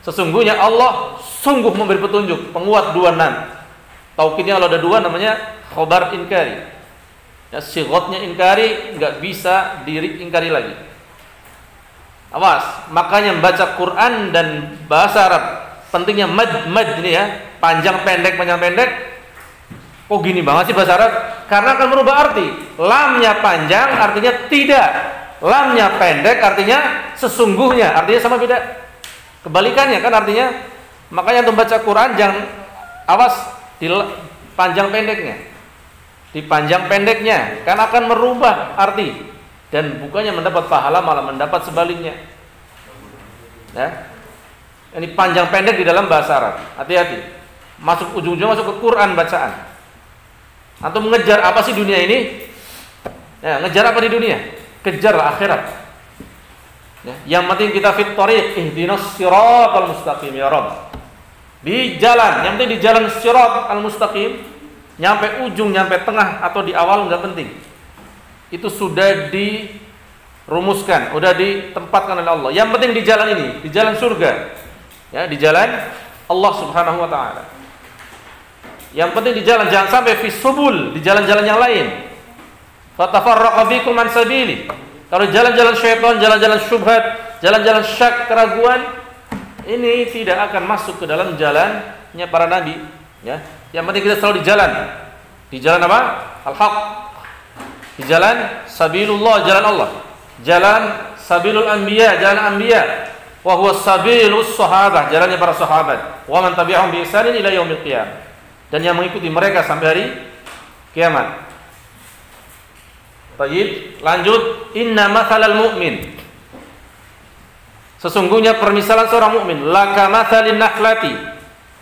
Sesungguhnya Allah sungguh memberi petunjuk, penguat dua nan. Taukidnya kalau ada dua namanya khobar inkari. Ya, sigotnya inkari, nggak bisa diingkari lagi. Awas, makanya membaca Quran dan bahasa Arab pentingnya mad ini ya, panjang pendek. Kok gini banget sih bahasa Arab? Karena akan merubah arti. Lamnya panjang artinya tidak, lamnya pendek artinya sesungguhnya, artinya sama beda. Kebalikannya kan artinya. Makanya untuk baca Quran jangan, awas di panjang pendeknya. Di panjang pendeknya, karena akan merubah arti dan bukannya mendapat pahala, malah mendapat sebaliknya. Ya, ini panjang pendek di dalam bahasa Arab. Hati-hati, masuk ujung-ujung masuk ke Quran bacaan. Atau mengejar apa sih dunia ini? Ya, ngejar apa di dunia? Kejar akhirat. Ya, yang penting kita fit thoriq, ihdinas siratal mustaqim ya Rabb. Di jalan, yang penting di jalan sirat al-mustaqim. Nyampe ujung, nyampe tengah atau di awal nggak penting. Itu sudah dirumuskan, sudah ditempatkan oleh Allah. Yang penting di jalan ini, di jalan surga. ya, di jalan Allah Subhanahu wa taala. Yang penting di jalan, jangan sampai fi subul, di jalan-jalan yang lain. Fatafarraqa bikum an sabili. Kalau jalan-jalan syaitan, jalan-jalan syubhat, jalan-jalan syak, keraguan, ini tidak akan masuk ke dalam jalannya para nabi, ya. Yang penting kita selalu di jalan. Di jalan apa? Al-haq. Di jalan sabilullah, jalan Allah. Jalan sabilul anbiya, jalan anbiya. Wa huwa sabilus sahabah, jalannya para sahabat. Wa man tabi'ahum bi ihsanin ila yaumil qiyamah. Dan yang mengikuti mereka sampai hari kiamat. Baik, lanjut. Inna mathalal mu'min. Sesungguhnya permisalan seorang mukmin, laka mathalin nakhlati.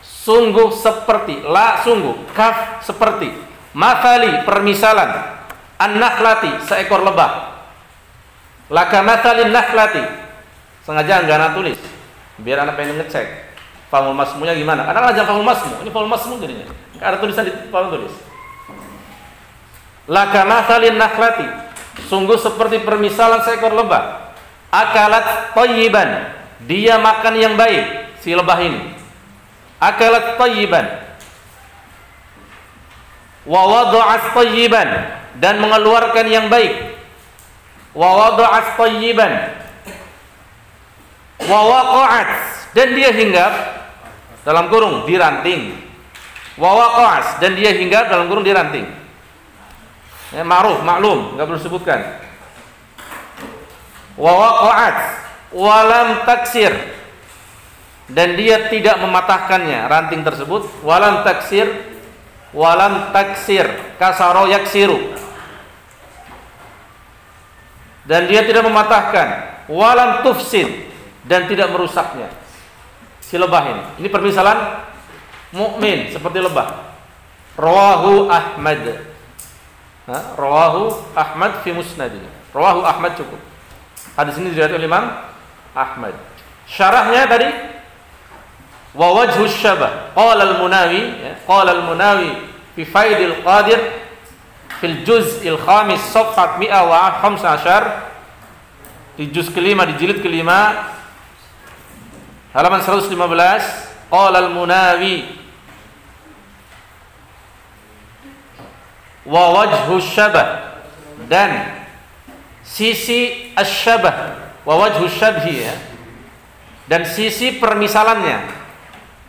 Sungguh seperti, la sungguh, kaf seperti, mathali permisalan, an-nakhlati seekor lebah. Laka mathalin nakhlati. Sengaja enggak anak tulis biar anak pengen ngecek Fahmul Masmu'nya gimana. Anak aja Fahmul Masmu', ini Fahmul Masmu' jadinya. Enggak ada tulisan di Fahmul tulis. Laka mathalin nakhlati. Sungguh seperti permisalan seekor lebah. Akalat thayyiban. Dia makan yang baik, si lebah ini. Akalat thayyiban. Wa wada'at thayyiban, dan mengeluarkan yang baik. Wa wada'at thayyiban. Wa waqa'at, dan dia hinggap dalam kurung di ranting. Wa waqa'at, dan dia hinggap dalam kurung di ranting. Ya, ma'ruf, maklum, enggak perlu disebutkan. Wa waqa'at wa lam taksir, dan dia tidak mematahkannya ranting tersebut. Walam taksir, walam taksir, kasaro yaksiru, dan dia tidak mematahkan. Walam tufsid, dan tidak merusaknya si lebah ini. Ini permisalan mukmin seperti lebah. Rawahu Ahmad. Rawahu Ahmad fi musnadihi. Rawahu Ahmad cukup. Hadis ini diriwayatkan oleh Imam Ahmad. Syarahnya tadi wa wajhu syabah. Qala al-Munawi, ya, qala al-Munawi fi Faidil Qadir fil juz'il khamis safhat 115, di juz kelima, di jilid kelima, halaman 115. Qala al-Munawi wa wajhu syabah, dan sisi asyabah, wa wajhu syabhi, ya, dan sisi permisalannya,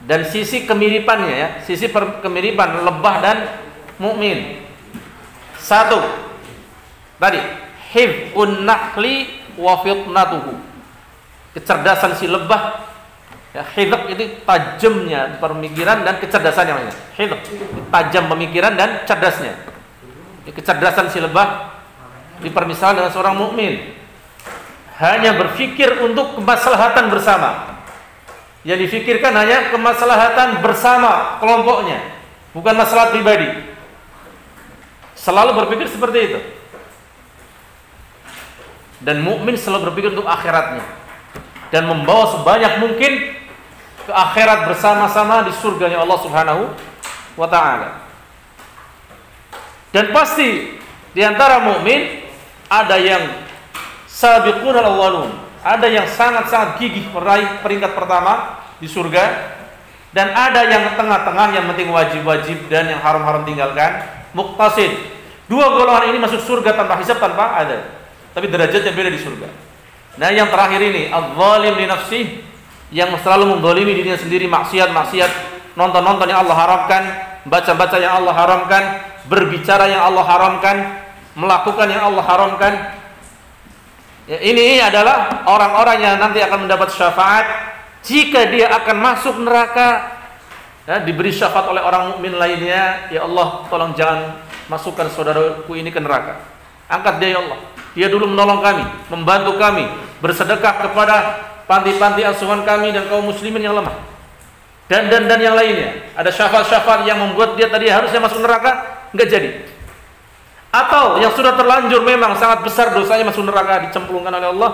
dan sisi kemiripannya, ya, sisi kemiripan lebah dan mukmin. Satu tadi, hif'un nakhli wa fitnatuhu, kecerdasan si lebah, ya, hidq itu tajamnya pemikiran dan kecerdasannya namanya. Hidq, tajam pemikiran dan cerdasnya. Kecerdasan si lebah dipermisalkan dengan seorang mukmin, hanya berpikir untuk kemaslahatan bersama. Yang difikirkan hanya kemaslahatan bersama kelompoknya, bukan masalah pribadi. Selalu berpikir seperti itu. Dan mukmin selalu berpikir untuk akhiratnya, dan membawa sebanyak mungkin ke akhirat bersama-sama di surganya Allah Subhanahu wa taala. Dan pasti di antara mukmin ada yang sabiqunal awwalun, ada yang sangat-sangat gigih meraih peringkat pertama di surga, dan ada yang tengah-tengah, yang penting wajib-wajib dan yang haram-haram tinggalkan, muqtasid. Dua golongan ini masuk surga tanpa hisab, tanpa ada, tapi derajatnya beda di surga. Nah, yang terakhir ini adz-dzalim li nafsihi, yang selalu menzalimi dirinya sendiri, maksiat-maksiat, nonton-nonton yang Allah haramkan, baca-baca yang Allah haramkan, berbicara yang Allah haramkan, melakukan yang Allah haramkan. Ya, ini adalah orang-orang yang nanti akan mendapat syafaat jika dia akan masuk neraka. Ya, diberi syafaat oleh orang mukmin lainnya, ya Allah, tolong jangan masukkan saudaraku ini ke neraka. Angkat dia, ya Allah. Dia dulu menolong kami, membantu kami, bersedekah kepada panti-panti asuhan kami dan kaum muslimin yang lemah. Dan yang lainnya. Ada syafaat-syafaat yang membuat dia tadi harusnya masuk neraka, enggak jadi. Atau yang sudah terlanjur memang sangat besar dosanya, masuk neraka, dicemplungkan oleh Allah.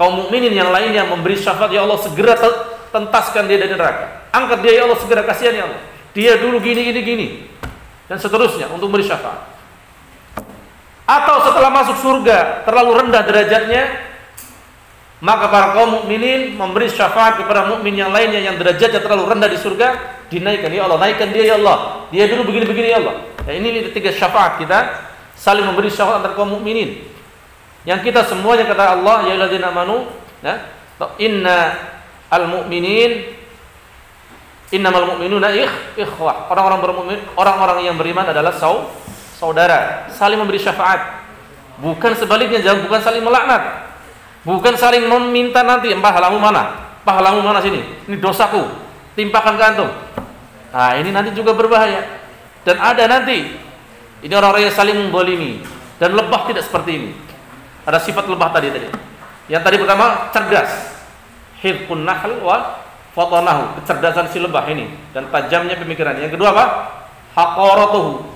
Kaum mukminin yang lainnya memberi syafaat, ya Allah segera tentaskan dia dari neraka. Angkat dia, ya Allah, segera kasihan, ya Allah. Dia dulu gini. Dan seterusnya untuk memberi syafaat. Atau setelah masuk surga terlalu rendah derajatnya, Maka para kaum mukminin memberi syafaat kepada mukmin yang lainnya yang derajatnya terlalu rendah di surga, dinaikkan, ya Allah, naikkan dia ya Allah. Dia dulu begini-begini ya Allah. Ya, ini tiga syafaat kita saling memberi syafaat antar kaum mukminin. Yang kita semuanya kata Allah, ya alladzina amanu, ya, inna al-mu'minin innamal mu'minuna ikhwah. Orang-orang yang beriman adalah saudara, saling memberi syafaat. Bukan sebaliknya, jangan bukan saling melaknat. Bukan saling meminta nanti, pahalamu mana? Pahalamu mana sini? Ini dosaku, timpakan ke antum. Nah, ini nanti juga berbahaya. Dan ada nanti ini orang-orang yang saling menggolimi. Dan lebah tidak seperti ini. Ada sifat lebah tadi. Yang tadi pertama cerdas, hifqun nahl wa fatanahu, kecerdasan si lebah ini dan tajamnya pemikiran. Yang kedua apa? Haqaratuhu,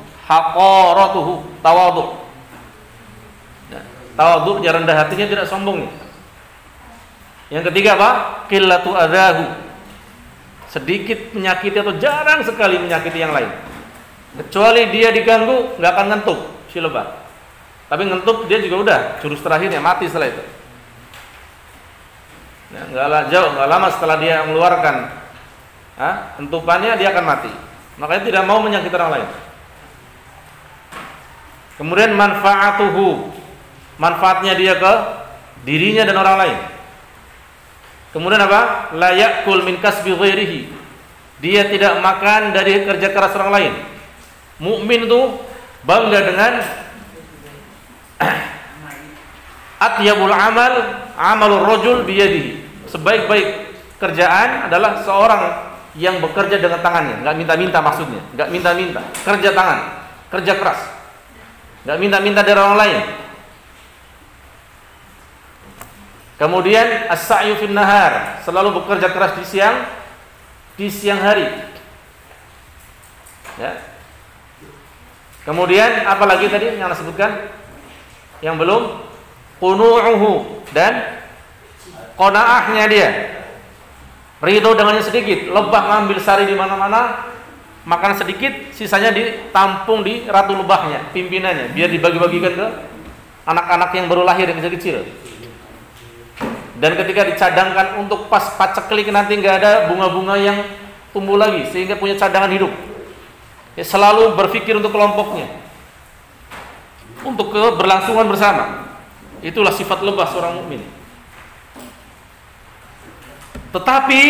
tawadhu. Tawadhu'nya rendah hatinya, tidak sombong. Yang ketiga apa? Qillatu adzahu, sedikit menyakiti atau jarang sekali menyakiti yang lain. Kecuali dia diganggu, nggak akan ngentuk si lebah. Tapi ngentuk dia juga udah jurus terakhirnya, mati setelah itu. Ya, nggak lama setelah dia mengeluarkan entupannya dia akan mati. Makanya tidak mau menyakiti orang lain. Kemudian manfaatnya dia ke dirinya dan orang lain. Kemudian apa? La ya'kul min kasbi ghairihi, dia tidak makan dari kerja keras orang lain. Mukmin itu bangga dengan atyabul amalur rajul biyadihi. Sebaik-baik kerjaan adalah seorang yang bekerja dengan tangannya, enggak minta-minta, maksudnya enggak minta-minta, kerja tangan, kerja keras, enggak minta-minta dari orang lain. Kemudian as-sa'yu fin nahar, selalu bekerja keras di siang hari. Ya. Kemudian apa lagi tadi yang Anda sebutkan? Yang belum, qunu'uhu, dan qanaahnya dia. Ridho dengan yang sedikit, lebah ngambil sari di mana-mana, makan sedikit, sisanya ditampung di ratu lebahnya, pimpinannya, biar dibagi-bagikan ke anak-anak yang baru lahir yang kecil-kecil. Dan ketika dicadangkan untuk pas paceklik nanti nggak ada bunga-bunga yang tumbuh lagi, sehingga punya cadangan hidup. Ya, selalu berpikir untuk kelompoknya, untuk keberlangsungan bersama. Itulah sifat lebah seorang mukmin. Tetapi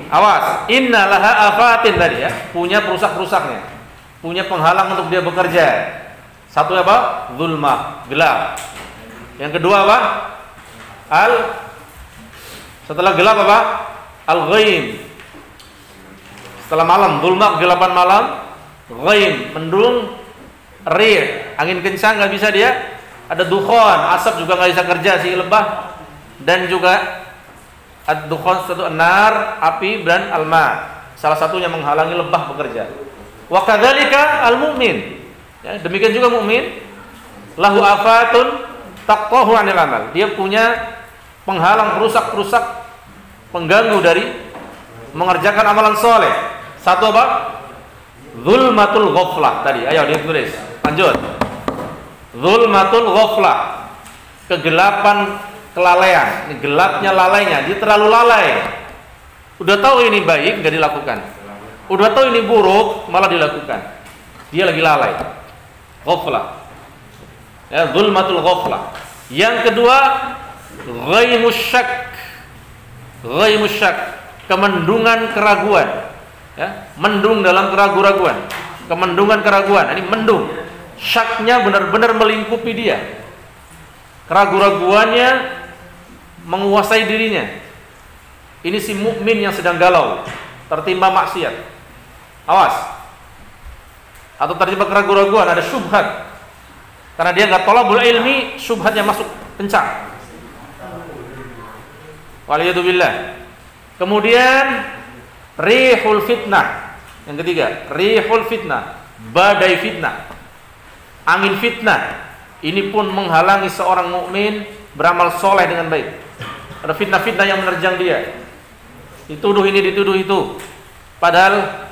awas, innalaha afatin tadi ya, punya perusak-perusaknya, punya penghalang untuk dia bekerja. Satu apa? Zulmah, gelap. Yang kedua apa? Setelah gelap apa? Al-ghaim. Setelah malam, zulmah, kegelapan malam, ghaim, mendung, rih, angin kencang, nggak bisa dia. Ada dukhon, asap juga nggak bisa kerja si lebah. Dan juga ad-dukhon, satu nar, api, dan alma. Salah satunya menghalangi lebah bekerja. Wa kadzalika al-mu'min. Ya, demikian juga mukmin, lahu afatun taqtahu 'anil amal. Dia punya penghalang, perusak-perusak, pengganggu dari mengerjakan amalan soleh. Satu apa? Zulmatul ghaflah tadi. Ayo ditulis. Lanjut. Zulmatul ghaflah, kegelapan kelalaian. Ini gelapnya lalainya. Dia terlalu lalai. Udah tahu ini baik, nggak dilakukan. Udah tahu ini buruk, malah dilakukan. Dia lagi lalai. Ghaflah. Ya, zulmatul ghaflah. Yang kedua, ghaimus syak. Ghaimus syak, kemendungan keraguan. Ya, mendung dalam keraguan-raguan. Kemendungan keraguan. Ini mendung. Syaknya benar-benar melingkupi dia. Keraguan-raguannya menguasai dirinya. Ini si mukmin yang sedang galau, tertimpa maksiat. Awas. Atau tertimpa keraguan-raguan, ada syubhat. Karena dia enggak thalabul ilmi, syubhatnya masuk kencang. Waliyadzubillah. Kemudian rihul fitnah. Yang ketiga, rihul fitnah, badai fitnah, angin fitnah. Ini pun menghalangi seorang mukmin beramal soleh dengan baik. Ada fitnah-fitnah yang menerjang dia. Dituduh ini, dituduh itu. Padahal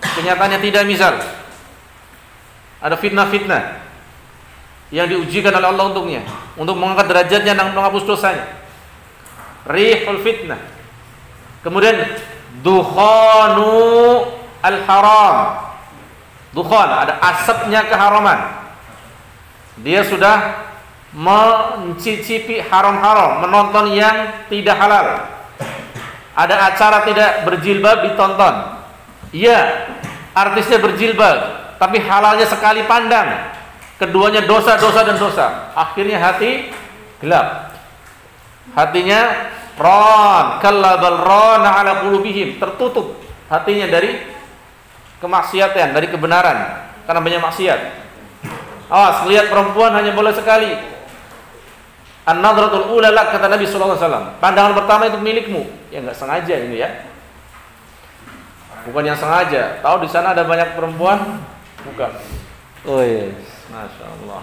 kenyataannya tidak. Misal ada fitnah-fitnah yang diujikan oleh Allah untuknya, untuk mengangkat derajatnya dan menghapus dosanya. rihul fitnah. Kemudian dukhanu al-haram. Dukhan, ada asapnya keharaman. Dia sudah mencicipi haram-haram, menonton yang tidak halal. Ada acara tidak berjilbab ditonton. Iya, artisnya berjilbab, tapi halalnya sekali pandang. Keduanya dosa, dosa dan dosa. Akhirnya hati gelap. Hatinya ron, kalla bal rana ala qulubihim, tertutup hatinya dari kemaksiatan, dari kebenaran karena banyak maksiat. Awas, lihat perempuan hanya boleh sekali. An-nadratul ula lak, kata Nabi sallallahu alaihi wasallam. Pandangan pertama itu milikmu. Ya enggak sengaja ini ya. Bukan yang sengaja. Tahu di sana ada banyak perempuan? Bukan. Oh yes, Masya Allah.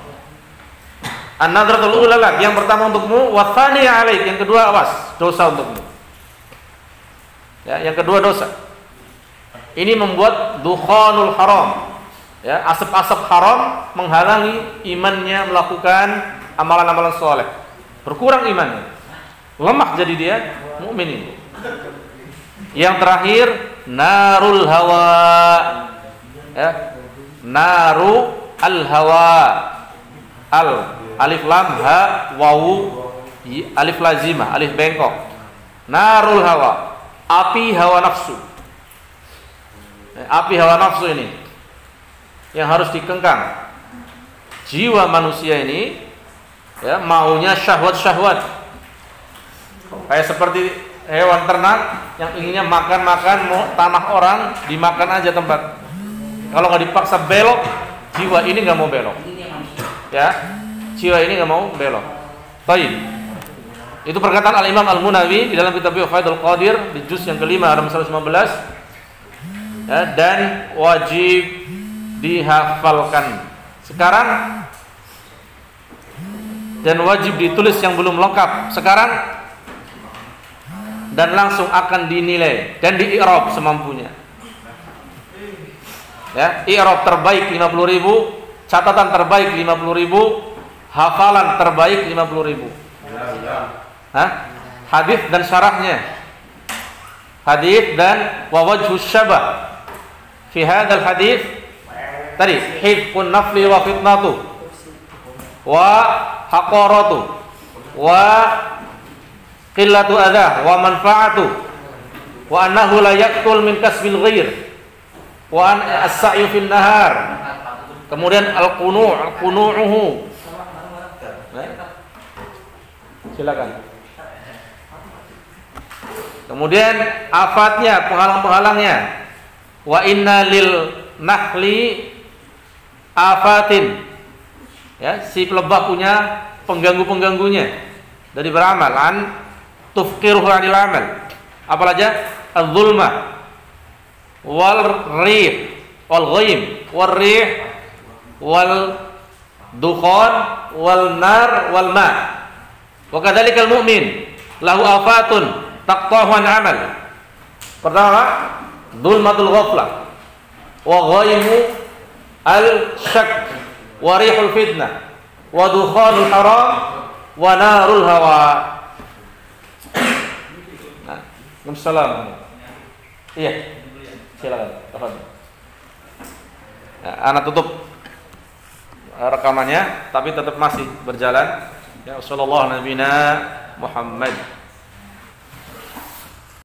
An-nadratul ula lak, yang pertama untukmu, wa tsaniya alaik, yang kedua awas, dosa untukmu. Ya, yang kedua dosa. Ini membuat dukhanul haram. Ya, asap-asap haram menghalangi imannya melakukan amalan-amalan soleh. Berkurang imannya, lemah jadi dia mukmin itu. Yang terakhir narul hawa, ya, naru al hawa, al alif lam ha wawu alif lazimah, alif bengkok. Narul hawa, api hawa nafsu. Api hawa nafsu ini yang harus dikengkang. Jiwa manusia ini, ya, maunya syahwat-syahwat. Kayak seperti hewan ternak yang inginnya makan-makan, mau tanah orang dimakan aja tempat. Kalau nggak dipaksa belok, jiwa ini nggak mau belok. Ya, jiwa ini nggak mau belok. Baik. Itu perkataan Al-Imam Al-Munawi di dalam kitab Faidul Qadir di juz yang kelima halaman 115. Ya, dan wajib dihafalkan. Sekarang dan wajib ditulis yang belum lengkap sekarang dan langsung akan dinilai dan di-i'rab semampunya. Ya, i'rab terbaik 50.000, catatan terbaik 50.000, hafalan terbaik 50.000. Hah? Hadis dan syarahnya. Hadis dan wa wajhus syabah. Fi hadzal hadis tadi hifqun nafli wa fitnatu wa haqaratu wa qillatu adha wa manfaatu wa annahu la yaqtul min kasbil ghair wa an as-sa'yu fil nahar. Kemudian al-qunu'uhu. Silakan. Kemudian afatnya, penghalang-penghalangnya. Wa inna lil nahli afatin. Ya, si pelebah punya pengganggu-pengganggunya dari beramal. An tufqiruhu 'anil amal. Apa saja? Az-zulma wal rih wal ghaim wal rih wal dukhan wal nar wal ma. Wa kadzalikal mu'min lahu afatun taqtahu 'an 'amal. Pertama, zulmatul ghaflah wa ghaimu al-syak wa rihul fitnah wa dukhanul haram wa narul hawa. Waalaikumsalam. Iya. Silakan. Tafadhol. Nah, ana tutup rekamannya tapi tetap masih berjalan. Ya sallallahu nabiyana Muhammad.